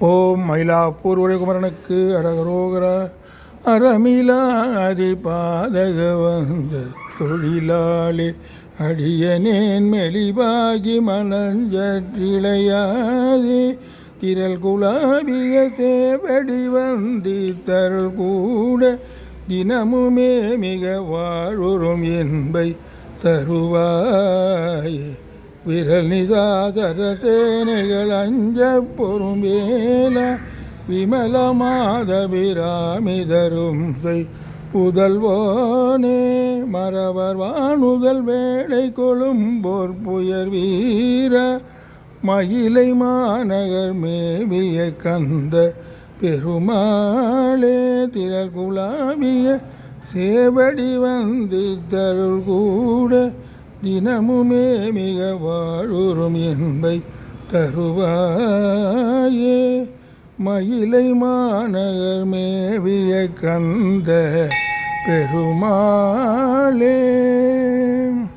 ஓம் மயிலாப்பூர் உரைகுமரனுக்கு அரகரோகர அறமிலாதி பாதக வந்த தொழிலாளி அடியனேன் மெலிவாகி மலஞ்சற்றிளையாதே திரள் குலாவிய சேவடி வந்தி தருள் கூட தினமுமே மிக வாழுறும் என்பை தருவாயே விரல் நிதாதர சேனைகள் அஞ்ச பொறுமேல விமல மாதபிராமிதரும் செய் புதல்வோனே மறவர் வானுதல் வேளை கொழும்போர் புயர் வீர மயிலை மாநகர் மேவிய கந்த பெருமாளே திரள் குலாவிய சேவடி வந்து தருள் கூட தினமுமே மிக வாழுறும் என்பை தருவாயே மயிலை மாநகர் மேவிய கந்த பெருமாளே.